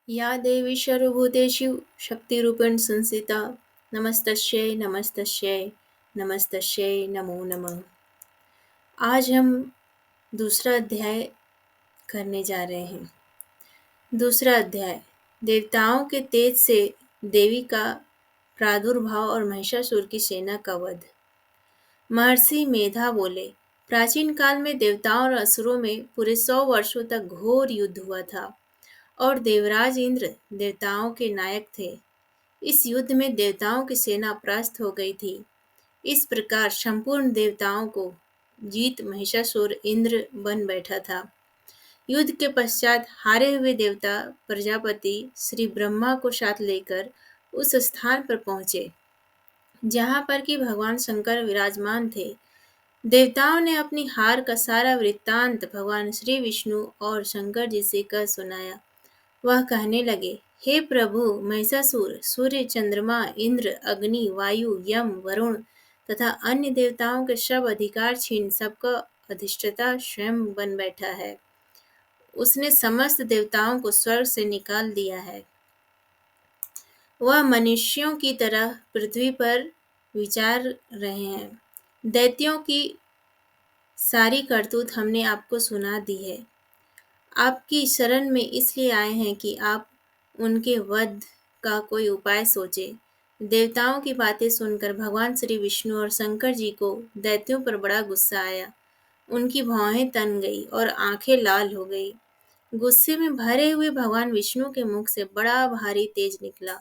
या देवी सर्वभूतेषु शक्तिरूपेण संस्थिता नमस्तस्यै नमस्तस्यै नमस्तस्यै नमो नमः। आज हम दूसरा अध्याय करने जा रहे हैं। दूसरा अध्याय देवताओं के तेज से देवी का प्रादुर्भाव और महिषासुर की सेना का वध। महर्षि मेधा बोले, प्राचीन काल में देवताओं और असुरों में पूरे 100 वर्षों तक घोर युद्ध हुआ था और देवराज इंद्र देवताओं के नायक थे। इस युद्ध में देवताओं की सेना परास्त हो गई थी। इस प्रकार संपूर्ण देवताओं को जीत महिषासुर इंद्र बन बैठा था। युद्ध के पश्चात हारे हुए देवता प्रजापति श्री ब्रह्मा को साथ लेकर उस स्थान पर पहुंचे जहां पर कि भगवान शंकर विराजमान थे। देवताओं ने अपनी हार का सारा वृत्तांत भगवान श्री विष्णु और शंकर जी से कह सुनाया। वह कहने लगे, हे प्रभु महिषासुर सूर्य, चंद्रमा, इंद्र, अग्नि, वायु, यम, वरुण तथा अन्य देवताओं के सब अधिकार छीन सबका अधिष्ठाता स्वयं बन बैठा है। उसने समस्त देवताओं को स्वर्ग से निकाल दिया है। वह मनुष्यों की तरह पृथ्वी पर विचार रहे हैं। दैत्यों की सारी करतूत हमने आपको सुना दी है। आपकी शरण में इसलिए आए हैं कि आप उनके वध का कोई उपाय सोचे। देवताओं की बातें सुनकर भगवान श्री विष्णु और शंकर जी को दैत्यों पर बड़ा गुस्सा आया। उनकी भौहें तन गई और आंखें लाल हो गई। गुस्से में भरे हुए भगवान विष्णु के मुख से बड़ा भारी तेज निकला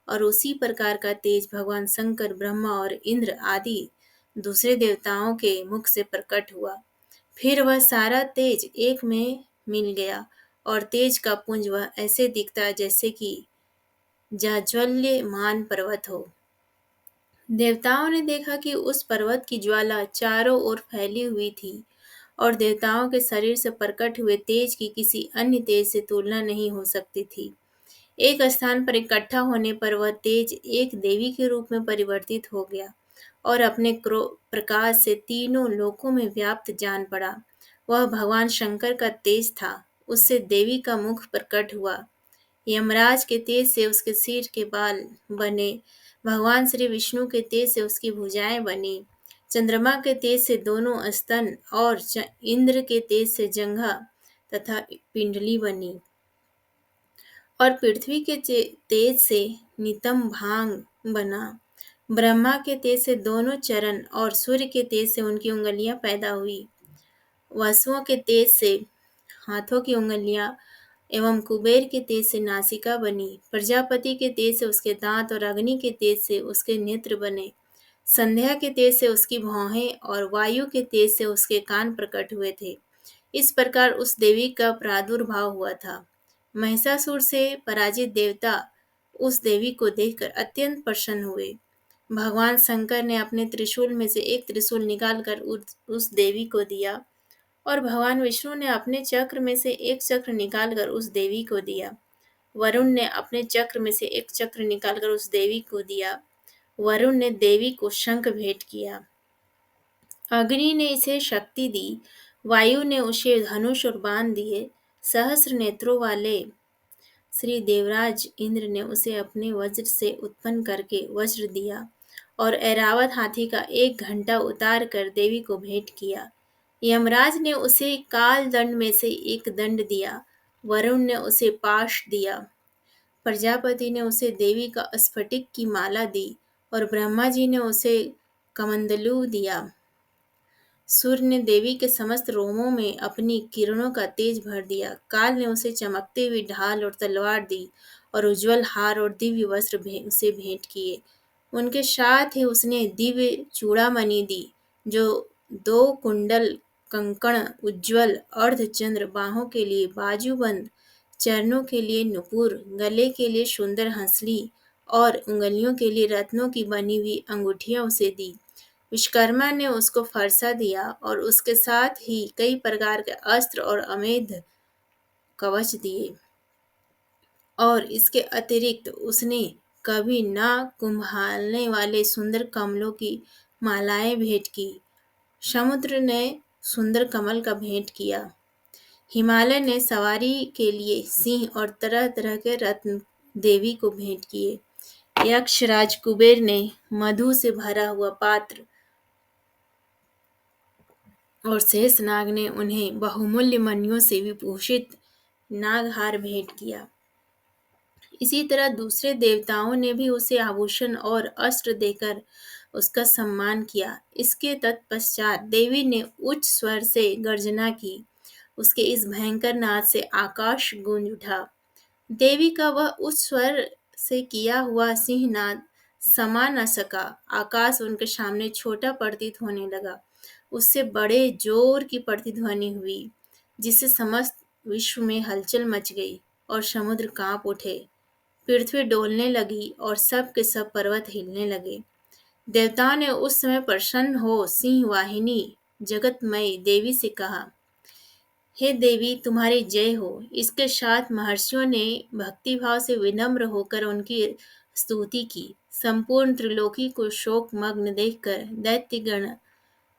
और उसी प्रकार का तेज भगवान शंकर, ब्रह्मा और इंद्र आदि दूसरे देवताओं के मुख से प्रकट हुआ। फिर वह सारा तेज एक में मिल गया और तेज का पुंज वह ऐसे दिखता जैसे कि जाज्वल्यमान पर्वत हो। देवताओं ने देखा कि उस पर्वत की ज्वाला चारों ओर फैली हुई थी और देवताओं के शरीर से प्रकट हुए तेज की किसी अन्य तेज से तुलना नहीं हो सकती थी। एक स्थान पर इकट्ठा होने पर वह तेज एक देवी के रूप में परिवर्तित हो गया और अपने प्रकाश से तीनों लोकों में व्याप्त जान पड़ा। वह भगवान शंकर का तेज था। उससे देवी का मुख प्रकट हुआ। यमराज के तेज से उसके सिर के बाल बने। भगवान श्री विष्णु के तेज से उसकी भुजाएं बनी। चंद्रमा के तेज से दोनों स्तन और इंद्र के तेज से जंघा तथा पिंडली बनी और पृथ्वी के तेज से नितंब भाग बना। ब्रह्मा के तेज से दोनों चरण और सूर्य के तेज से उनकी उंगलियां पैदा हुई। वसुओं के तेज से हाथों की उंगलियां एवं कुबेर के तेज से नासिका बनी। प्रजापति के तेज से उसके दांत और अग्नि के तेज से उसके नेत्र बने। संध्या के तेज से उसकी भौहें और वायु के तेज से उसके कान प्रकट हुए थे। इस प्रकार उस देवी का प्रादुर्भाव हुआ था। महिषासुर से पराजित देवता उस देवी को देखकर अत्यंत प्रसन्न हुए। भगवान शंकर ने अपने त्रिशूल में से एक त्रिशूल निकालकर उस देवी को दिया और भगवान विष्णु ने अपने चक्र में से एक चक्र निकालकर उस देवी को दिया। वरुण ने अपने चक्र में से एक चक्र निकालकर उस देवी को दिया। वरुण ने देवी को शंख भेंट किया। अग्नि ने इसे शक्ति दी। वायु ने उसे धनुष और बाण दिए। सहस्र नेत्रों वाले श्री देवराज इंद्र ने उसे अपने वज्र से उत्पन्न करके वज्र दिया और ऐरावत हाथी का एक घंटा उतार कर देवी को भेंट किया। यमराज ने उसे काल दंड में से एक दंड दिया। वरुण ने उसे पाश दिया। प्रजापति ने उसे देवी का स्फटिक की माला दी और ब्रह्मा जी ने उसे कमंडलू दिया। सूर्य ने देवी के समस्त रोमों में अपनी किरणों का तेज भर दिया। काल ने उसे चमकते हुए ढाल और तलवार दी और उज्जवल हार और दिव्य वस्त्र उसे भेंट किए। उनके साथ ही उसने दिव्य चूड़ामणि दी, जो 2 कुंडल, कंकण, उज्ज्वल अर्धचंद्र, बाहों के लिए बाजूबंद, चरणों के लिए नुपुर, गले के लिए सुंदर हंसली और उंगलियों के लिए रत्नों की बनी हुई अंगूठियां उसे दी। विश्वकर्मा ने उसको फरसा दिया और उसके साथ ही कई प्रकार के अस्त्र और अमेध कवच दिए। और इसके अतिरिक्त उसने कभी न कुंभालने वाले सुंदर कमलों की मालाएं भेंट की। समुद्र ने सुंदर कमल का भेंट किया। हिमालय ने सवारी के लिए सिंह और तरह तरह के रत्न देवी को भेंट किए। यक्षराज कुबेर ने मधु से भरा हुआ पात्र और शेषनाग ने उन्हें बहुमूल्य मणियों से विभूषित नागहार भेंट किया। इसी तरह दूसरे देवताओं ने भी उसे आभूषण और अस्त्र देकर उसका सम्मान किया। इसके तत्पश्चात देवी ने उच्च स्वर से गर्जना की। उसके इस भयंकर नाद से आकाश गूंज उठा। देवी का वह उच्च स्वर से किया हुआ सिंहनाद समा न सका। आकाश उनके सामने छोटा प्रतीत होने लगा। उससे बड़े जोर की प्रतिध्वनि हुई, जिससे समस्त विश्व में हलचल मच गई और समुद्र कांप उठे। पृथ्वी डोलने लगी और सब के सब पर्वत हिलने लगे। देवताओं ने उस समय प्रसन्न हो सिंह वाहिनी जगतमयी देवी से कहा, हे देवी, तुम्हारी जय हो। इसके साथ महर्षियों ने भक्तिभाव से विनम्र होकर उनकी स्तुति की। संपूर्ण त्रिलोकी को शोकमग्न देखकर दैत्यगण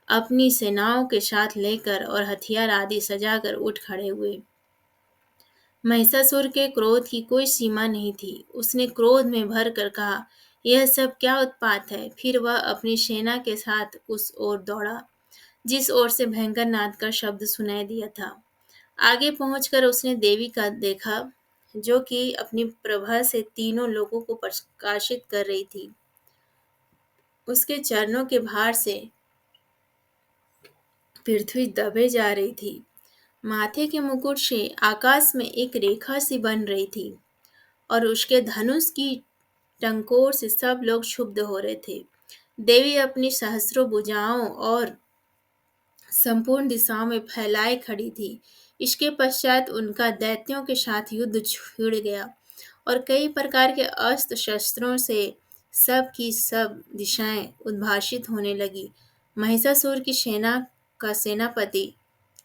अपनी सेनाओं के साथ लेकर और हथियार आदि सजाकर उठ खड़े हुए। महिषासुर के क्रोध की कोई सीमा नहीं थी। उसने क्रोध में भर कर कहा, यह सब क्या उत्पात है। फिर वह अपनी सेना के साथ उस ओर दौड़ा जिस ओर से भयंकर नाद का शब्द सुनाई दिया था। आगे पहुंचकर उसने देवी का देखा, जो कि अपनी प्रभा से तीनों लोगों को प्रकाशित कर रही थी। उसके चरणों के भार से पृथ्वी दबे जा रही थी। माथे के मुकुट से आकाश में एक रेखा सी बन रही थी और उसके धनुष की टंकोर से सब लोग क्षुब्ध हो रहे थे। देवी अपनी सहस्रों भुजाओं और संपूर्ण दिशाओं में फैलाए खड़ी थी। इसके पश्चात उनका दैत्यों के साथ युद्ध छिड़ गया और कई प्रकार के अस्त्र शस्त्रों से सब की सब दिशाएं उद्भासित होने लगी। महिषासुर की सेना का सेनापति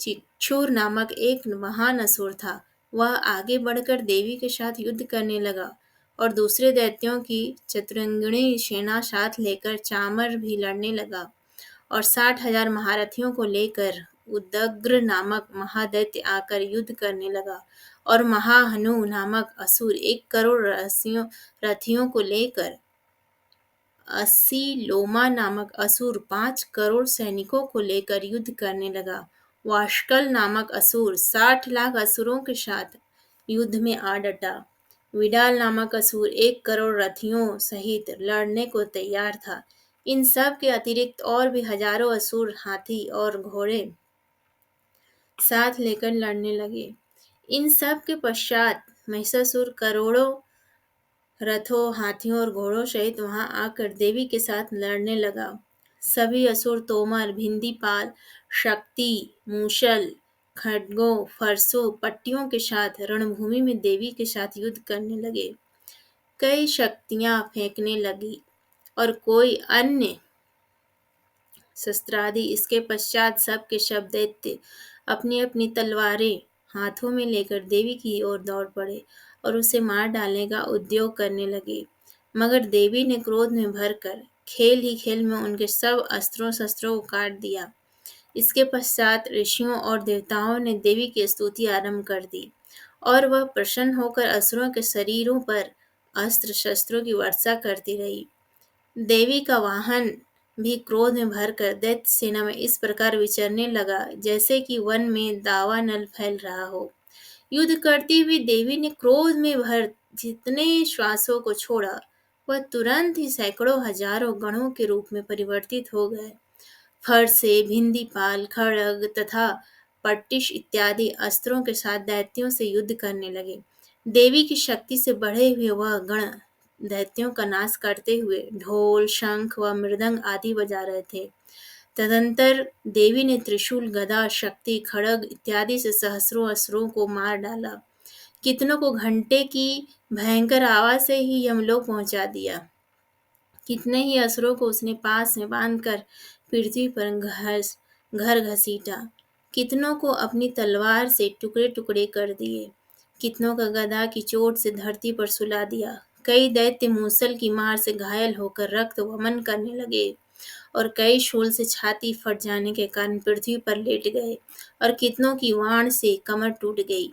चिक्षुर नामक एक महान असुर था। वह आगे बढ़कर देवी के साथ युद्ध करने लगा और दूसरे दैत्यों की चतुरंगिणी सेना साथ लेकर चामर भी लड़ने लगा और 60,000 महारथियों को लेकर उदग्र नामक महादैत्य आकर युद्ध करने लगा और महाहनु नामक असुर 1 करोड़ रथियों को लेकर लोमा नामक असुर 5 करोड़ सैनिकों को लेकर युद्ध करने लगा। वाशकल नामक असुर 60 लाख असुरों के साथ युद्ध में आ डटा। विडाल नामक असुर 1 करोड़ रथियों सहित लड़ने को तैयार था। इन सब के अतिरिक्त और भी हजारों असुर हाथी और घोड़े साथ लेकर लड़ने लगे। इन सब के पश्चात महिषासुर करोड़ों रथों, हाथियों और घोड़ों सहित वहां आकर देवी के साथ लड़ने लगा। सभी असुर तोमर, भिंदीपाल, शक्ति, मूषल, खड्गों, फरसों, पट्टियों के साथ रणभूमि में देवी के साथ युद्ध करने लगे। कई शक्तियां फेंकने लगी और कोई अन्य शस्त्रादि। इसके पश्चात सब के सब दैत्य अपनी अपनी तलवारें हाथों में लेकर देवी की ओर दौड़ पड़े और उसे मार डालने का उद्योग करने लगे। मगर देवी ने क्रोध में भरकर खेल ही खेल में उनके सब अस्त्रों शस्त्रों को काट दिया। इसके पश्चात ऋषियों और देवताओं ने देवी की स्तुति आरंभ कर दी और वह प्रसन्न होकर असुरों के शरीरों पर अस्त्र शस्त्रों की वर्षा करती रही। देवी का वाहन भी क्रोध में भरकर दैत्य सेना में इस प्रकार विचरने लगा जैसे कि वन में दावानल फैल रहा हो। युद्ध करती हुई देवी ने क्रोध में भर जितने श्वासों को छोड़ा, वह तुरंत ही सैकड़ों हजारों गणों के रूप में परिवर्तित हो गए। फरसे, भिंदीपाल, खड्ग तथा पट्टिश इत्यादि अस्त्रों के साथ दैत्यों से युद्ध करने लगे। देवी की शक्ति से बढ़े हुए वह गण दैत्यों का नाश करते हुए ढोल, शंख व मृदंग आदि बजा रहे थे। तदंतर देवी ने त्रिशूल, गदा, शक्ति, खड्ग इत्यादि से सहस्रों असुरों को मार डाला। कितनों को घंटे की भयंकर आवाज से ही यमलोक पहुंचा दिया। कितने ही असुरों को उसने पास में बांधकर पृथ्वी पर घर घसीटा। कितनों को अपनी तलवार से टुकड़े टुकड़े कर दिए। कितनों का गदा की चोट से धरती पर सुला दिया। कई दैत्य मूसल की मार से घायल होकर रक्त वमन करने लगे और कई शूल से छाती फट जाने के कारण पृथ्वी पर लेट गए और कितनों की वाण से कमर टूट गई।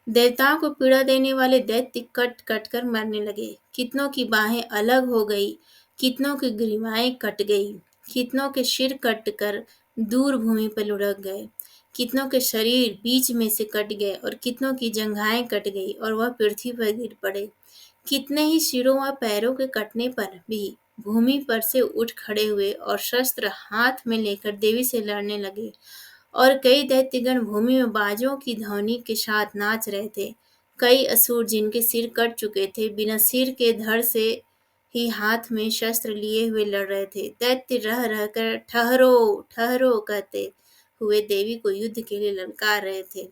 देवताओं को पीड़ा देने वाले दैत्य कट कट कर मरने लगे। कितनों की बाहें अलग हो गई, कितनों की ग्रीवाएं कट गई, कितनों के सिर कट कर दूर भूमि पर लुढ़क गए, कितनों के शरीर बीच में से कट गए और कितनों की जंघाएं कट गई और वह पृथ्वी पर गिर पड़े। कितने ही सिरों व पैरों के कटने पर भी भूमि पर से उठ खड़े हुए और शस्त्र हाथ में लेकर देवी से लड़ने लगे। और कई दैत्यगण भूमि में बाजों की ध्वनि के साथ नाच रहे थे। कई असुर जिनके सिर कट चुके थे, बिना सिर के धड़ से ही हाथ में शस्त्र लिए हुए लड़ रहे थे। दैत्य रह रहकर ठहरो ठहरो कहते हुए देवी को युद्ध के लिए ललकार रहे थे।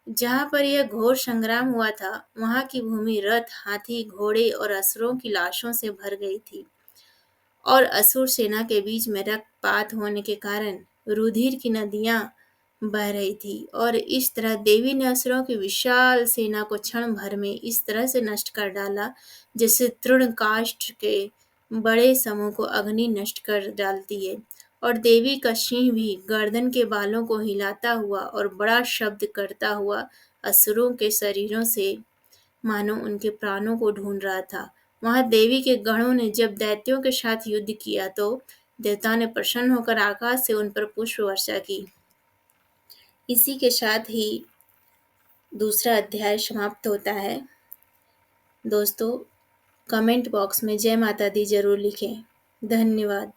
जहाँ पर यह घोर संग्राम हुआ था, वहाँ की भूमि रथ, हाथी, घोड़े और असुरों की लाशों से भर गई थी। और असुर सेना के बीच में रक्तपात होने के कारण रुधिर की नदियां बह रही थी। और इस तरह देवी ने असुरों की विशाल सेना को क्षण भर में इस तरह से नष्ट कर डाला, जैसे तृणकाष्ठ के बड़े समूह को अग्नि नष्ट कर डालती है। और देवी का सिंह भी गर्दन के बालों को हिलाता हुआ और बड़ा शब्द करता हुआ असुरों के शरीरों से मानो उनके प्राणों को ढूंढ रहा था। वहां देवी के गणों ने जब दैत्यों के साथ युद्ध किया तो देवताओं ने प्रसन्न होकर आकाश से उन पर पुष्प वर्षा की। इसी के साथ ही दूसरा अध्याय समाप्त होता है। दोस्तों, कमेंट बॉक्स में जय माता दी जरूर लिखें। धन्यवाद।